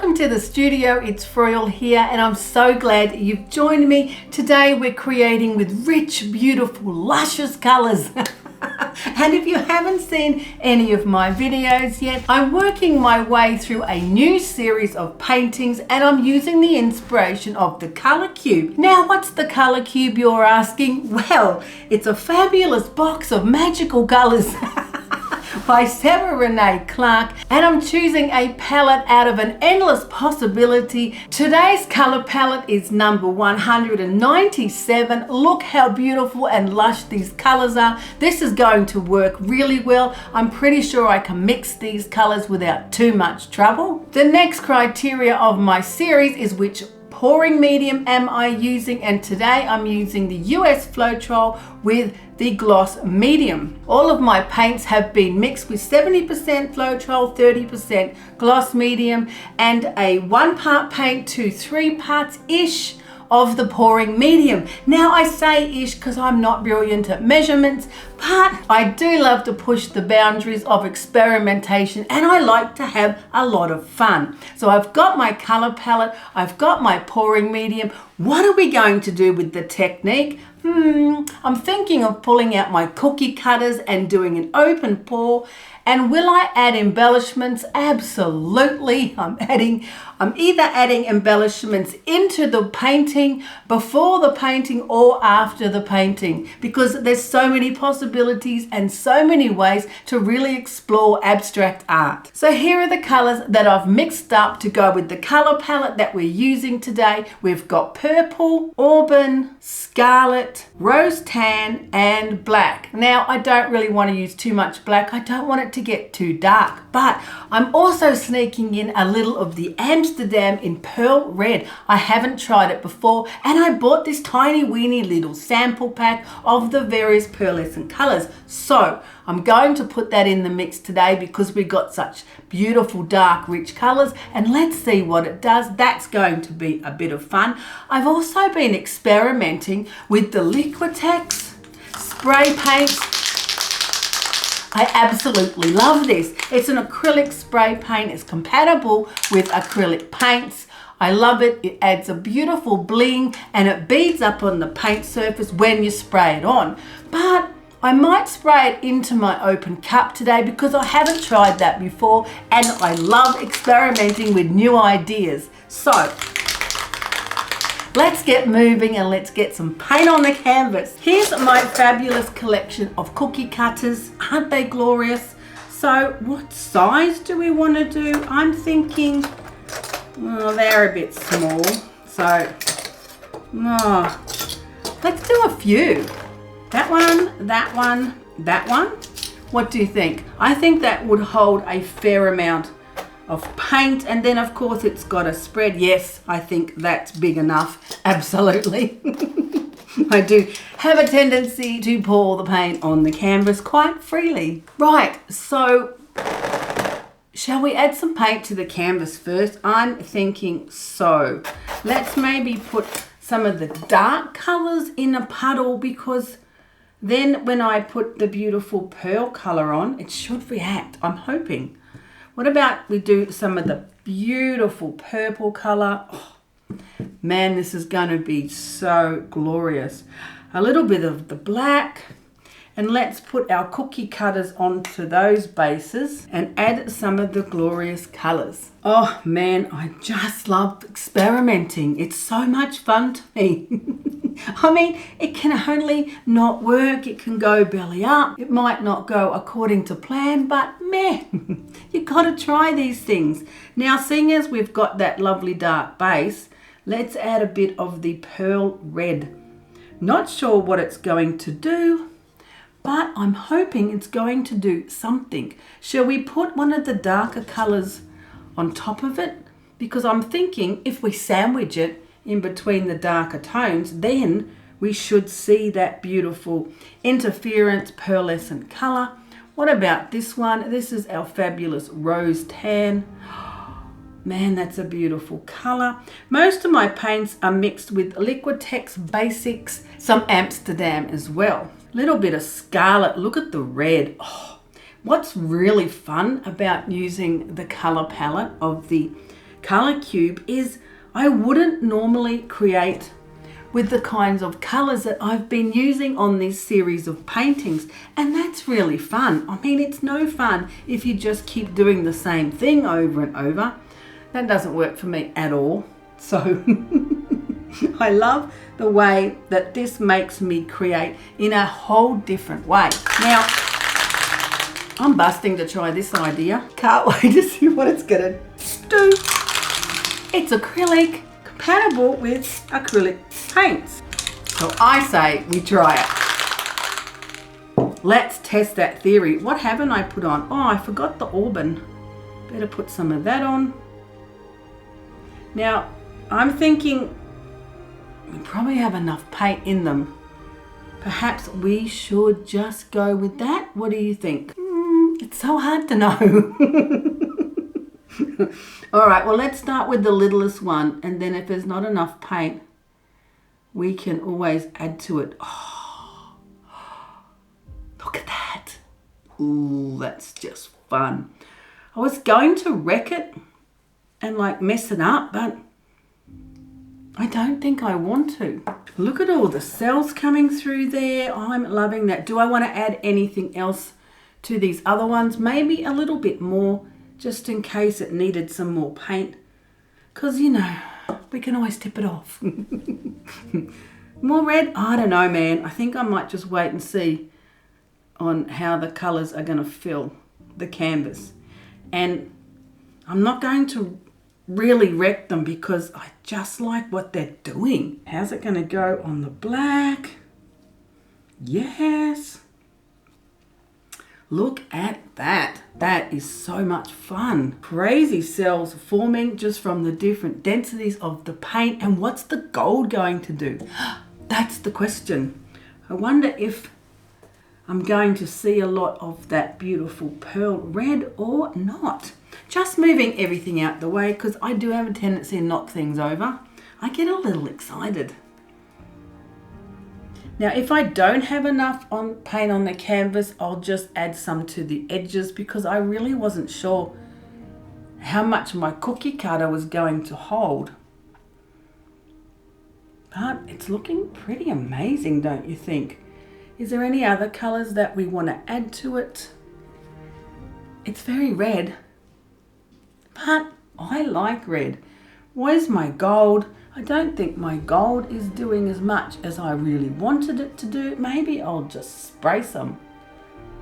Welcome to the studio. It's Froyle here and I'm so glad you've joined me. Today we're creating with rich, beautiful, luscious colors. And if you haven't seen any of my videos yet, I'm working my way through a new series of paintings and I'm using the inspiration of the color cube. Now, what's the color cube, you're asking? Well, it's a fabulous box of magical colors by Sarah Renee Clark, and I'm choosing a palette out of an endless possibility. Today's color palette is number 197. Look how beautiful and lush these colors are. This is going to work really well. I'm pretty sure I can mix these colors without too much trouble. The next criteria of my series is which pouring medium am I using, and today I'm using the US Floetrol with the gloss medium. All of my paints have been mixed with 70% Floetrol, 30% gloss medium, and a 1 part paint to 3 parts ish of the pouring medium. Now I say ish because I'm not brilliant at measurements, but I do love to push the boundaries of experimentation and I like to have a lot of fun. So I've got my color palette, I've got my pouring medium. What are we going to do with the technique? I'm thinking of pulling out my cookie cutters and doing an open pour. And will I add embellishments? Absolutely. I'm either adding embellishments into the painting, before the painting, or after the painting, because there's so many possibilities and so many ways to really explore abstract art. So here are the colors that I've mixed up to go with the color palette that we're using today. We've got purple, auburn, scarlet, rose tan, and black. Now, I don't really want to use too much black. I don't want it to get too dark, but I'm also sneaking in a little of the Amsterdam in Pearl Red. I haven't tried it before, and I bought this tiny weeny little sample pack of the various pearlescent colors. So I'm going to put that in the mix today because we got such beautiful dark rich colors, and let's see what it does. That's going to be a bit of fun. I've also been experimenting with the Liquitex spray paints. I absolutely love this. It's an acrylic spray paint. It's compatible with acrylic paints. I love it. It adds a beautiful bling and it beads up on the paint surface when you spray it on. But I might spray it into my open cup today because I haven't tried that before and I love experimenting with new ideas. So let's get moving and let's get some paint on the canvas. Here's my fabulous collection of cookie cutters. Aren't they glorious? So what size do we want to do? I'm thinking, oh, they're a bit small. So, let's do a few. That one, that one, that one. What do you think? I think that would hold a fair amount of paint, and then of course it's got a spread. Yes, I think that's big enough. Absolutely. I do have a tendency to pour the paint on the canvas quite freely. Right, so shall we add some paint to the canvas first? I'm thinking so. Let's maybe put some of the dark colors in a puddle, because then when I put the beautiful pearl color on, it should react, I'm hoping. What about we do some of the beautiful purple color? Oh, man, this is going to be so glorious. A little bit of the black, and let's put our cookie cutters onto those bases and add some of the glorious colors. Oh man, I just love experimenting. It's so much fun to me. I mean, it can only not work. It can go belly up. It might not go according to plan, but man, you got to try these things. Now, seeing as we've got that lovely dark base, let's add a bit of the pearl red. Not sure what it's going to do, but I'm hoping it's going to do something. Shall we put one of the darker colors on top of it? Because I'm thinking if we sandwich it in between the darker tones, then we should see that beautiful interference pearlescent color. What about this one? This is our fabulous rose tan. Man, that's a beautiful color. Most of my paints are mixed with Liquitex Basics, some Amsterdam as well. Little bit of scarlet. Look at the red. Oh, what's really fun about using the color palette of the color cube is I wouldn't normally create with the kinds of colors that I've been using on this series of paintings, and that's really fun. I mean, it's no fun if you just keep doing the same thing over and over. That doesn't work for me at all. So I love the way that this makes me create in a whole different way. Now, I'm busting to try this idea. Can't wait to see what it's gonna do. It's acrylic, compatible with acrylic paints. So I say we try it. Let's test that theory. What haven't I put on? Oh, I forgot the auburn. Better put some of that on. Now, I'm thinking we probably have enough paint in them. Perhaps we should just go with that. What do you think? It's so hard to know. All right, well, let's start with the littlest one, and then if there's not enough paint, we can always add to it. Oh, look at that. Ooh, that's just fun. I was going to wreck it and like mess it up, but I don't think I want to. Look at all the cells coming through there. I'm loving that. Do I want to add anything else to these other ones? Maybe a little bit more, just in case it needed some more paint, because you know we can always tip it off. More red? I don't know, man. I think I might just wait and see on how the colors are going to fill the canvas, and I'm not going to really wreck them because I just like what they're doing. How's it going to go on the black? Yes. Look at that. That is so much fun. Crazy cells forming just from the different densities of the paint. And what's the gold going to do? That's the question. I wonder if I'm going to see a lot of that beautiful pearl red or not. Just moving everything out the way because I do have a tendency to knock things over. I get a little excited. Now, if I don't have enough paint on the canvas, I'll just add some to the edges because I really wasn't sure how much my cookie cutter was going to hold. But it's looking pretty amazing, don't you think? Is there any other colors that we want to add to it? It's very red, but I like red. Where's my gold? I don't think my gold is doing as much as I really wanted it to do. Maybe I'll just spray some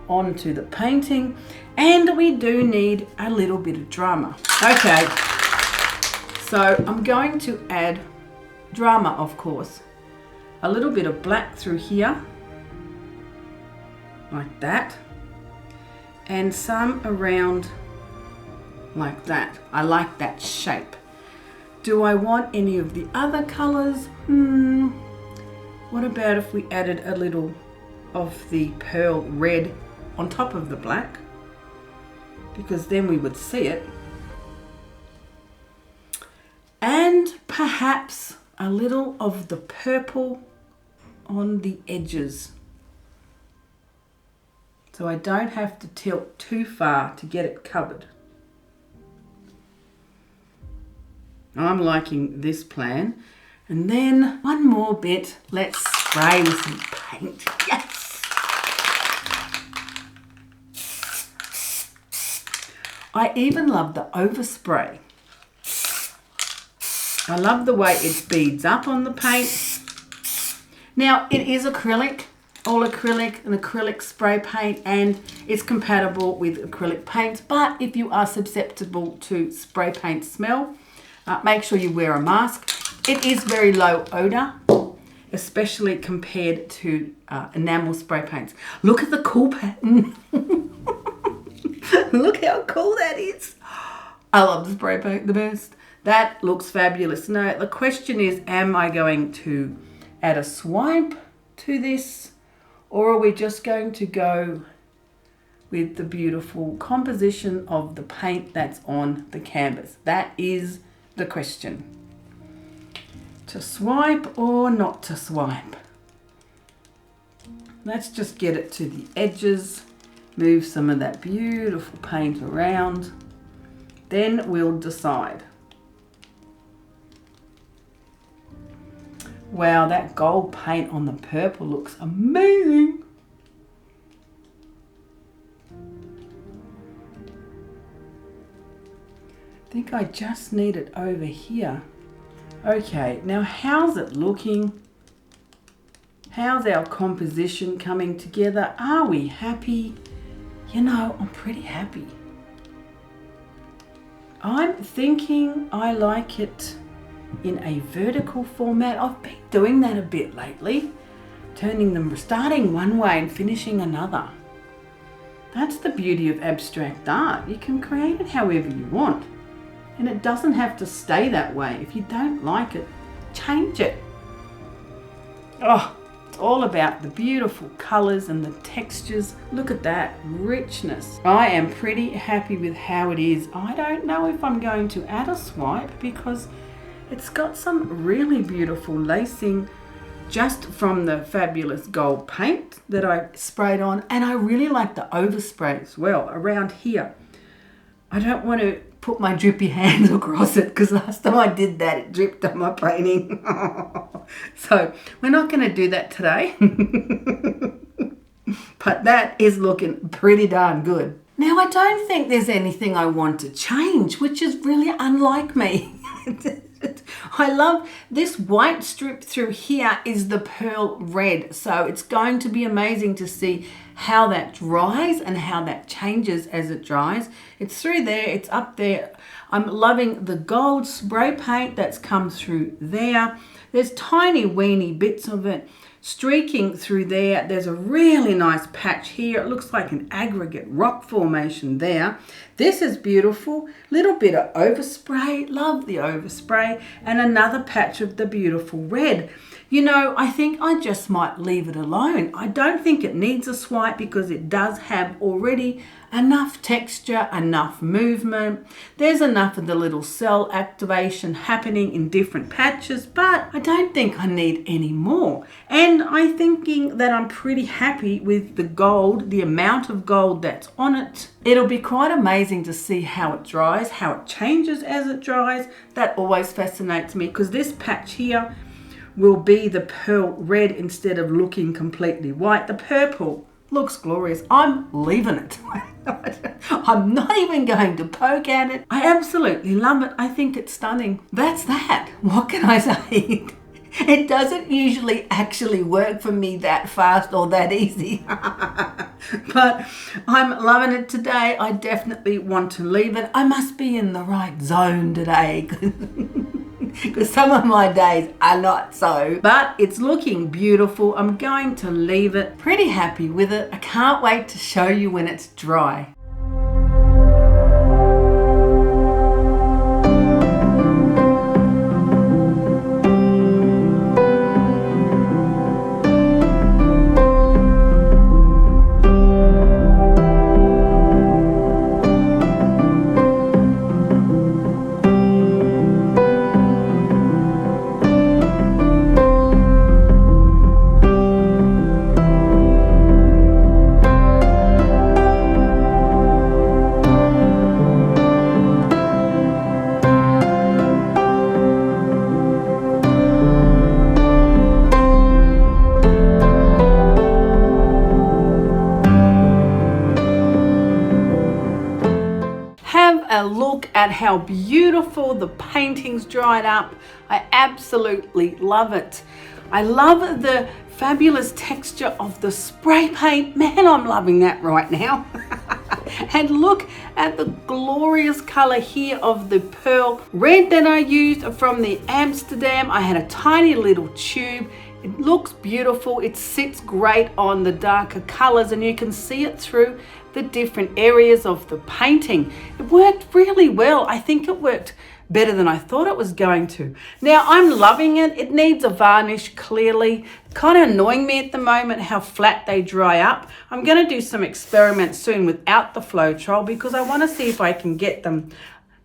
onto the painting. And we do need a little bit of drama. Okay, so I'm going to add drama, of course. A little bit of black through here, like that. And some around like that. I like that shape. Do I want any of the other colors? What about if we added a little of the pearl red on top of the black? Because then we would see it. And perhaps a little of the purple on the edges. So I don't have to tilt too far to get it covered. I'm liking this plan. And then one more bit. Let's spray with some paint. Yes! I even love the overspray. I love the way it beads up on the paint. Now, it is acrylic, all acrylic, an acrylic spray paint, and it's compatible with acrylic paints. But if you are susceptible to spray paint smell, make sure you wear a mask. It is very low odor, especially compared to enamel spray paints. Look at the cool pattern. Look how cool that is. I love the spray paint the best. That looks fabulous. Now, the question is, am I going to add a swipe to this, or are we just going to go with the beautiful composition of the paint that's on the canvas? That is the question. To swipe or not to swipe? Let's just get it to the edges, move some of that beautiful paint around, then we'll decide. Wow, that gold paint on the purple looks amazing. I think I just need it over here. Okay, now how's it looking? How's our composition coming together? Are we happy? You know, I'm pretty happy. I'm thinking I like it in a vertical format. I've been doing that a bit lately, turning them, starting one way and finishing another. That's the beauty of abstract art. You can create it however you want, and it doesn't have to stay that way. If you don't like it, change it. Oh, it's all about the beautiful colors and the textures. Look at that richness. I am pretty happy with how it is. I don't know if I'm going to add a swipe because it's got some really beautiful lacing just from the fabulous gold paint that I sprayed on, and I really like the overspray as well around here. I don't want to put my drippy hands across it because last time I did that it dripped on my painting. So we're not going to do that today. But that is looking pretty darn good. Now I don't think there's anything I want to change, which is really unlike me. I love this white strip through here is the pearl red, so it's going to be amazing to see how that dries and how that changes as it dries. It's through there, it's up there. I'm loving the gold spray paint that's come through there. There's tiny weeny bits of it streaking through there. There's a really nice patch here. It looks like an aggregate rock formation there. This is beautiful. Little bit of overspray. Love the overspray. And another patch of the beautiful red. You know, I think I just might leave it alone. I don't think it needs a swipe because it does have already enough texture, enough movement. There's enough of the little cell activation happening in different patches, but I don't think I need any more. And I'm thinking that I'm pretty happy with the gold, the amount of gold that's on it. It'll be quite amazing to see how it dries, how it changes as it dries. That always fascinates me because this patch here will be the pearl red instead of looking completely white. The purple looks glorious. I'm leaving it. I'm not even going to poke at it. I absolutely love it. I think it's stunning. That's that. What can I say? It doesn't usually actually work for me that fast or that easy. But I'm loving it today. I definitely want to leave it. I must be in the right zone today. Because some of my days are not so, but it's looking beautiful. I'm going to leave it. Pretty happy with it. I can't wait to show you when it's dry. A look at how beautiful the painting's dried up. I absolutely love it. I love the fabulous texture of the spray paint. Man, I'm loving that right now. And look at the glorious color here of the pearl red that I used from the Amsterdam. I had a tiny little tube. It looks beautiful. It sits great on the darker colors and you can see it through the different areas of the painting. It worked really well. I think it worked better than I thought it was going to. Now I'm loving it. It needs a varnish clearly. Kind of annoying me at the moment how flat they dry up. I'm going to do some experiments soon without the Floetrol because I want to see if I can get them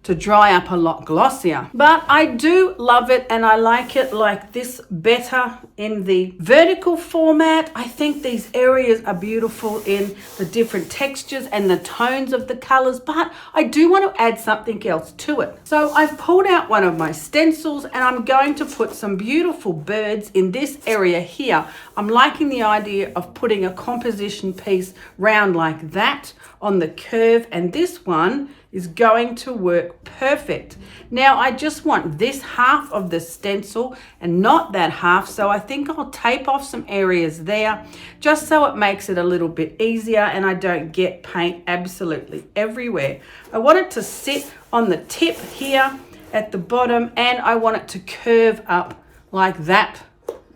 to dry up a lot glossier. But I do love it, and I like it like this better in the vertical format. I think these areas are beautiful in the different textures and the tones of the colors, but I do want to add something else to it. So I've pulled out one of my stencils, and I'm going to put some beautiful birds in this area here. I'm liking the idea of putting a composition piece round like that on the curve, and this one is going to work perfect. Now I just want this half of the stencil and not that half, so I think I'll tape off some areas there just so it makes it a little bit easier and I don't get paint absolutely everywhere. I want it to sit on the tip here at the bottom, and I want it to curve up like that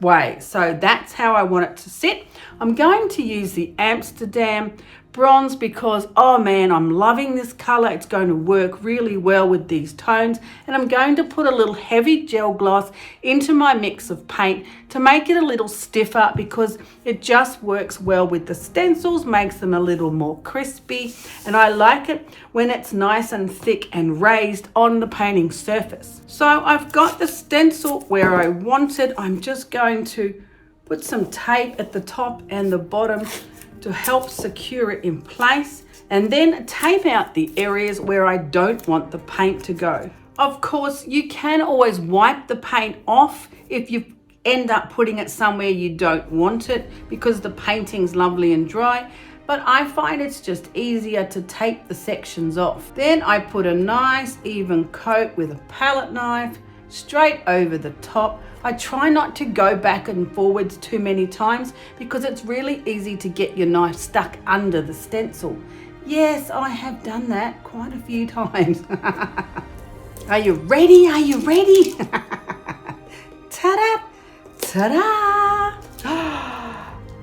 way. So that's how I want it to sit. I'm going to use the Amsterdam bronze because, oh man, I'm loving this color. It's going to work really well with these tones, and I'm going to put a little heavy gel gloss into my mix of paint to make it a little stiffer because it just works well with the stencils, makes them a little more crispy, and I like it when it's nice and thick and raised on the painting surface. So I've got the stencil where I want it. I'm just going to put some tape at the top and the bottom to help secure it in place, and then tape out the areas where I don't want the paint to go. Of course, you can always wipe the paint off if you end up putting it somewhere you don't want it because the painting's lovely and dry, but I find it's just easier to tape the sections off. Then I put a nice even coat with a palette knife straight over the top. I try not to go back and forwards too many times because it's really easy to get your knife stuck under the stencil. Yes, I have done that quite a few times. Are you ready? Are you ready? Ta-da! Ta-da!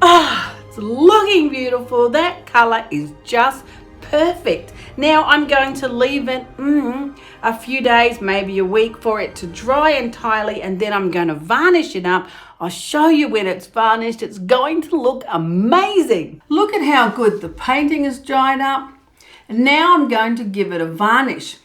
Ah, it's looking beautiful. That color is just perfect. Now I'm going to leave it a few days, maybe a week, for it to dry entirely, and then I'm going to varnish it up. I'll show you when it's varnished. It's going to look amazing. Look at how good the painting is dried up. And now I'm going to give it a varnish.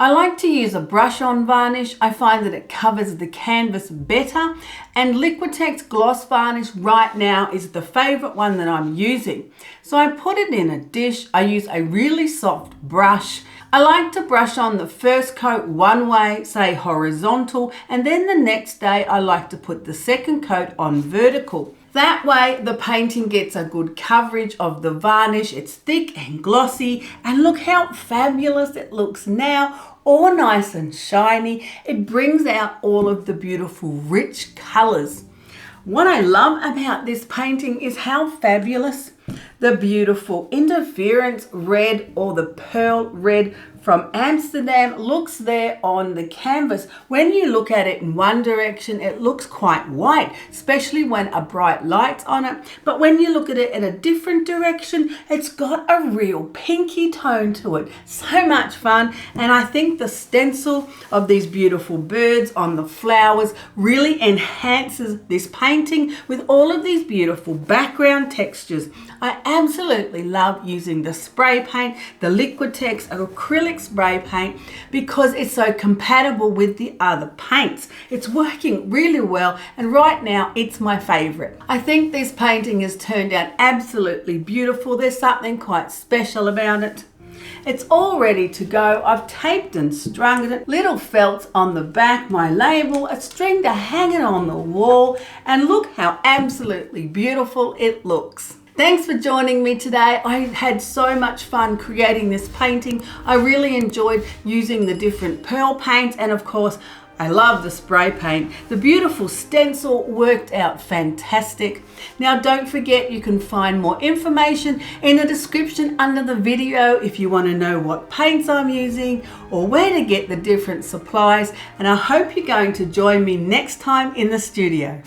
I like to use a brush-on varnish. I find that it covers the canvas better, and Liquitex gloss varnish right now is the favorite one that I'm using. So I put it in a dish. I use a really soft brush. I like to brush on the first coat one way, say horizontal, and then the next day I like to put the second coat on vertical. That way the painting gets a good coverage of the varnish. It's thick and glossy, and look how fabulous it looks now, all nice and shiny. It brings out all of the beautiful rich colors. What I love about this painting is how fabulous the beautiful interference red, or the pearl red from Amsterdam, looks there on the canvas. When you look at it in one direction, it looks quite white, especially when a bright light's on it. But when you look at it in a different direction, it's got a real pinky tone to it. So much fun. And I think the stencil of these beautiful birds on the flowers really enhances this painting with all of these beautiful background textures. I absolutely love using the spray paint, the Liquitex acrylic spray paint, because it's so compatible with the other paints. It's working really well, and right now it's my favorite. I think this painting has turned out absolutely beautiful. There's something quite special about it. It's all ready to go. I've taped and strung it, little felts on the back, my label, a string to hang it on the wall, and look how absolutely beautiful it looks. Thanks for joining me today. I had so much fun creating this painting. I really enjoyed using the different pearl paints, and of course, I love the spray paint. The beautiful stencil worked out fantastic. Now don't forget, you can find more information in the description under the video if you want to know what paints I'm using or where to get the different supplies. And I hope you're going to join me next time in the studio.